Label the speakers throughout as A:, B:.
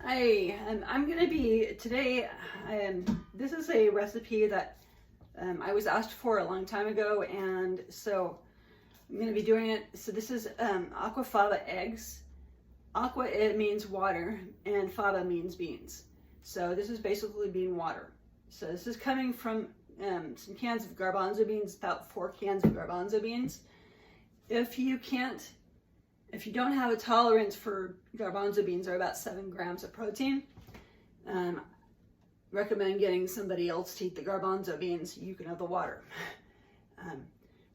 A: I'm going to be, today, this is a recipe that I was asked for a long time ago, and so I'm going to be doing it. So this is Aquafaba eggs. Aqua, it means water, and faba means beans. So this is basically bean water. So this is coming from some cans of garbanzo beans, about 4 cans of garbanzo beans. If you don't have a tolerance for garbanzo beans, are about 7 grams of protein, recommend getting somebody else to eat the garbanzo beans. You can have the water.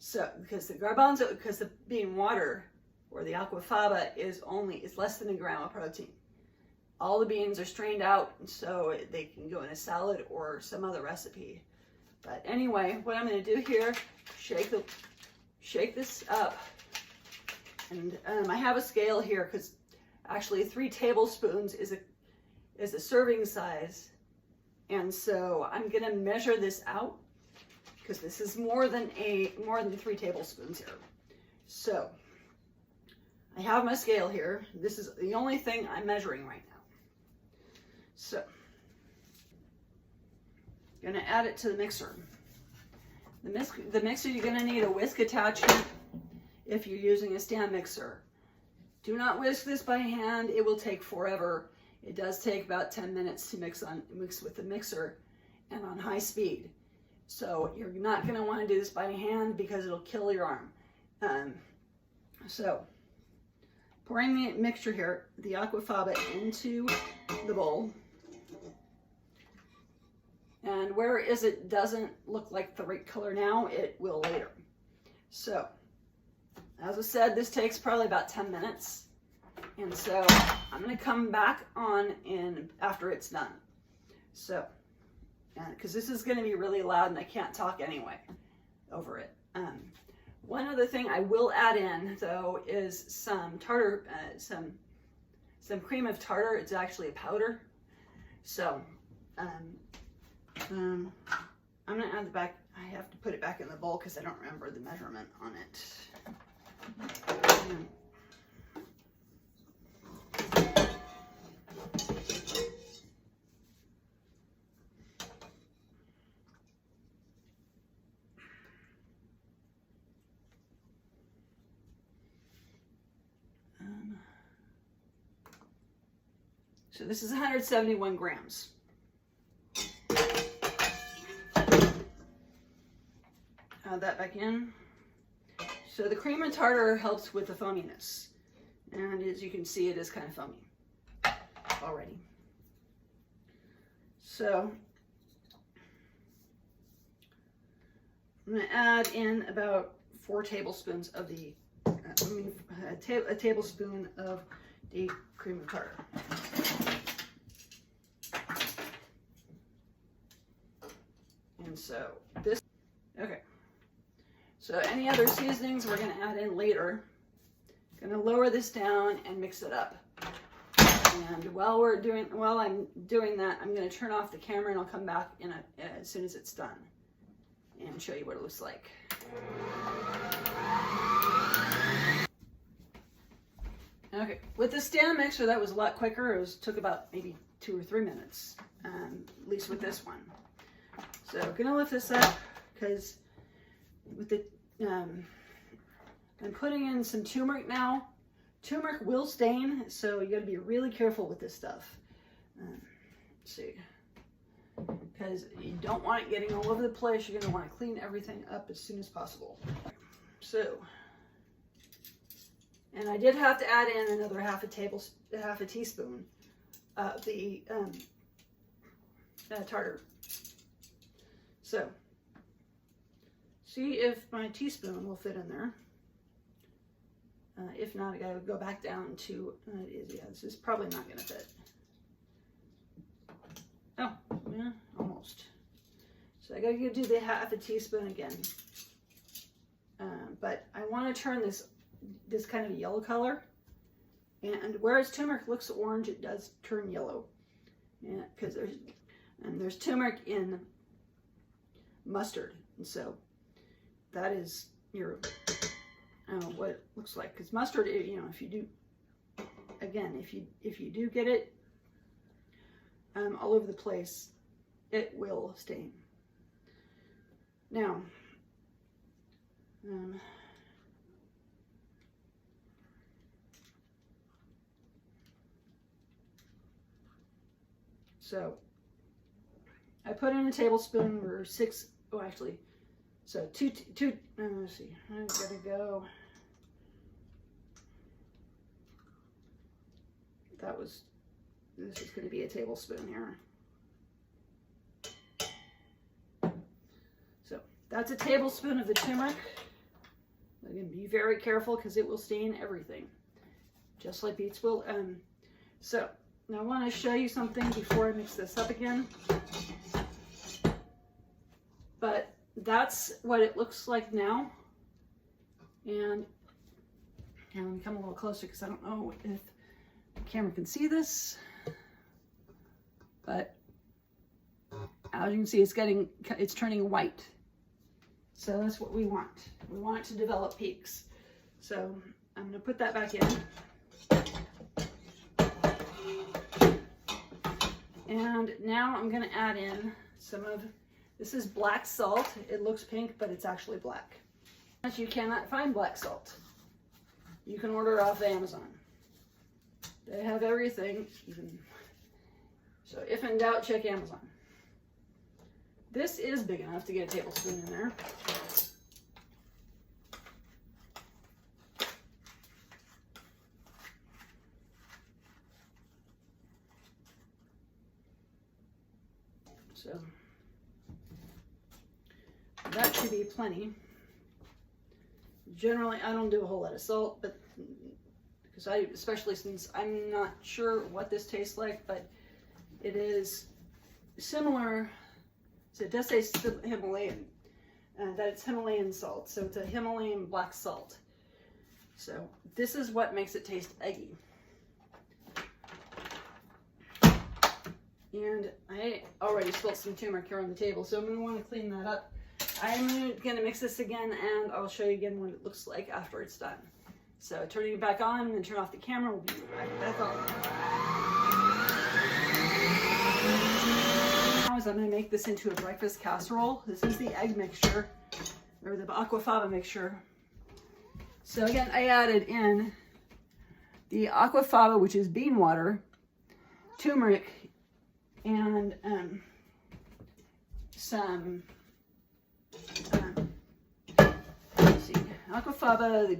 A: Because the bean water, or the aquafaba, is less than 1 gram of protein. All the beans are strained out, so they can go in a salad or some other recipe. But anyway, what I'm going to do here, shake this up. And I have a scale here because actually 3 tablespoons is a serving size. And so I'm going to measure this out because this is more than 3 tablespoons here. So I have my scale here. This is the only thing I'm measuring right now. So I'm going to add it to the mixer. The mixer, you're going to need a whisk attachment if you're using a stand mixer. Do not whisk this by hand. It will take forever. It does take about 10 minutes to mix with the mixer and on high speed. So you're not going to want to do this by hand because it'll kill your arm. So pouring the mixture here, the aquafaba, into the bowl. And where it doesn't look like the right color now, it will later. So, as I said, this takes probably about 10 minutes. And so I'm going to come back on after it's done. So, because this is going to be really loud and I can't talk anyway over it. One other thing I will add in, though, is some tartar, some cream of tartar. It's actually a powder. So, I'm going to add the back. I have to put it back in the bowl because I don't remember the measurement on it. So this is 171 grams. Add that back in. So the cream and tartar helps with the foaminess. And as you can see, it is kind of foamy already. So I'm going to add in about 4 tablespoons of a tablespoon of the cream and tartar. And so okay. So any other seasonings we're going to add in later. Going to lower this down and mix it up. And while I'm doing that, I'm going to turn off the camera and I'll come back as soon as it's done and show you what it looks like. Okay, with the stand mixer, that was a lot quicker. Took about maybe 2 or 3 minutes, at least with this one. So I'm going to lift this up because with the I'm putting in some turmeric now. Turmeric will stain, so you got to be really careful with this stuff. Let's see, because you don't want it getting all over the place. You're going to want to clean everything up as soon as possible. So, and I did have to add in another half a teaspoon of the tartar. So, see if my teaspoon will fit in there. If not, I gotta go back down to, this is probably not gonna fit. Oh, yeah, almost. So I gotta do the half a teaspoon again. But I wanna turn this kind of yellow color. And whereas turmeric looks orange, it does turn yellow. Yeah, because there's turmeric in mustard. And so that is what it looks like. Because mustard, if you do, again, if you do get it all over the place, it will stain. Now, so I put in a tablespoon or six, oh actually, so two, let's see, I'm gonna go, this is gonna be a tablespoon here. So that's a tablespoon of the turmeric. Again, be very careful because it will stain everything, just like beets will. So now I want to show you something before I mix this up again. But that's what it looks like now. And let me come a little closer because I don't know if the camera can see this. But as you can see, it's turning white. So that's what we want. We want it to develop peaks. So I'm going to put that back in. And now I'm going to add in some of, this is black salt. It looks pink, but it's actually black. You cannot find black salt. You can order off Amazon. They have everything. So if in doubt, check Amazon. This is big enough to get a tablespoon in there. So that should be plenty. Generally, I don't do a whole lot of salt, but because especially since I'm not sure what this tastes like, but it is similar. So it does say Himalayan, that it's Himalayan salt. So it's a Himalayan black salt. So this is what makes it taste eggy. And I already spilled some turmeric here on the table, so I'm going to want to clean that up. I'm going to mix this again, and I'll show you again what it looks like after it's done. So turning it back on and then turn off the camera, we'll be right back on. Now I'm going to make this into a breakfast casserole. This is the egg mixture, or the Aquafaba mixture. So again, I added in the Aquafaba, which is bean water, turmeric, and some let's see, Aquafaba,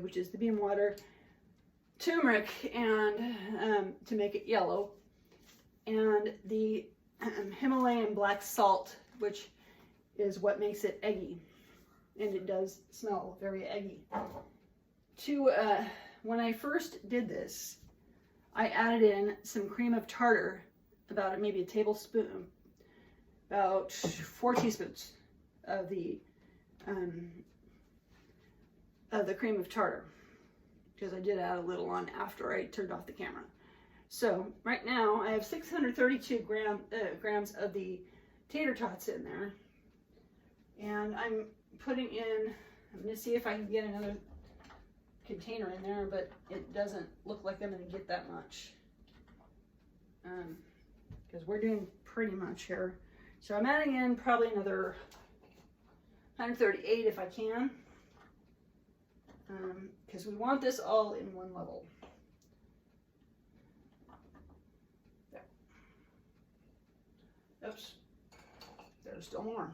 A: which is the bean water, turmeric, and to make it yellow, and the Himalayan black salt, which is what makes it eggy, and it does smell very eggy. When I first did this, I added in some cream of tartar, about maybe a tablespoon, about 4 teaspoons of the cream of tartar, because I did add a little on after I turned off the camera. So right now I have 632 grams of the tater tots in there, and I'm putting in, I'm going to see if I can get another container in there, but it doesn't look like I'm going to get that much, because we're doing pretty much here. So I'm adding in probably another 138 if I can, because we want this all in one level. There. Oops, there's still more.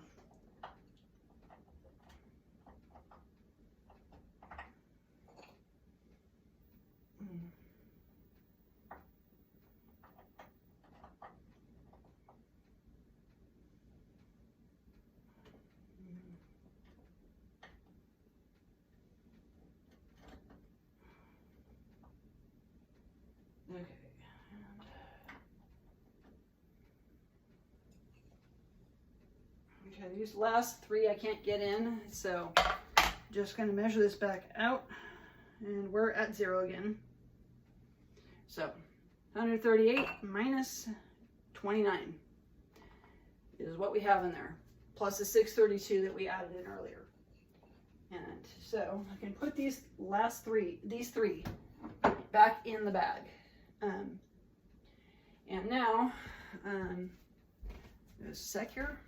A: Okay, these last 3 I can't get in, so just going to measure this back out, and we're at 0 again. So 138 minus 29 is what we have in there, plus the 632 that we added in earlier. And so I can put these these three back in the bag. And now, there's a sec here.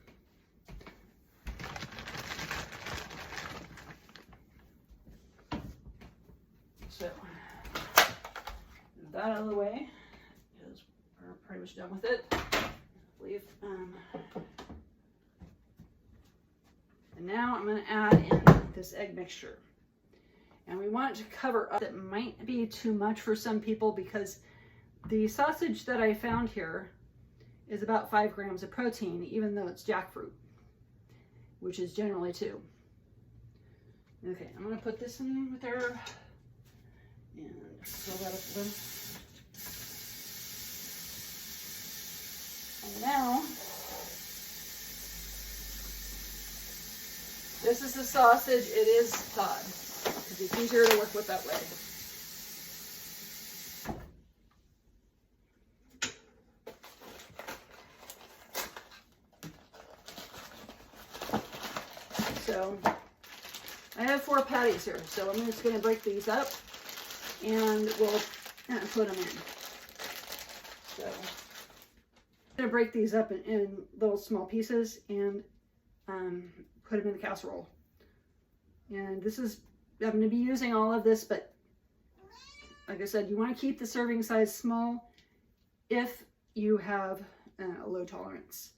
A: So, move that out of the way, because we're pretty much done with it. I believe. And now I'm going to add in this egg mixture. And we want it to cover up. It might be too much for some people because the sausage that I found here is about 5 grams of protein, even though it's jackfruit, which is generally 2. Okay, I'm going to put this in with there and fill that up a little. And now, this is the sausage. It is thawed because it's easier to work with that way. So I have 4 patties here, so I'm just going to break these up and we'll put them in. So I'm going to break these up in little small pieces and put them in the casserole. And this is, I'm going to be using all of this, but like I said, you want to keep the serving size small if you have a low tolerance.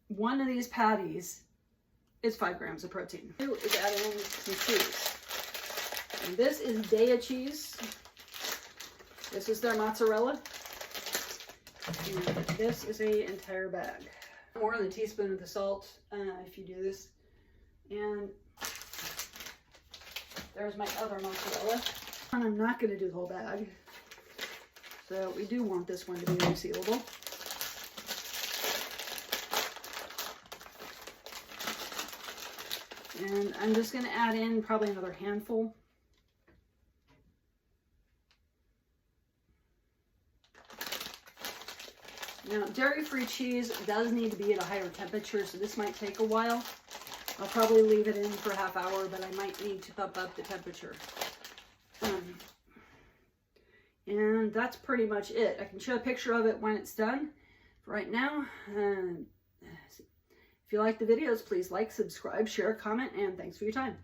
A: One of these patties is 5 grams of protein. 2 is adding in some cheese. And this is Daiya cheese. This is their mozzarella. And this is an entire bag. More than a teaspoon of the salt if you do this. And there's my other mozzarella. And I'm not going to do the whole bag. So we do want this one to be resealable. And I'm just going to add in probably another handful. Now, dairy-free cheese does need to be at a higher temperature, so this might take a while. I'll probably leave it in for a half hour, but I might need to bump up the temperature. And that's pretty much it. I can show a picture of it when it's done. For right now, if you like the videos, please like, subscribe, share, comment, and thanks for your time.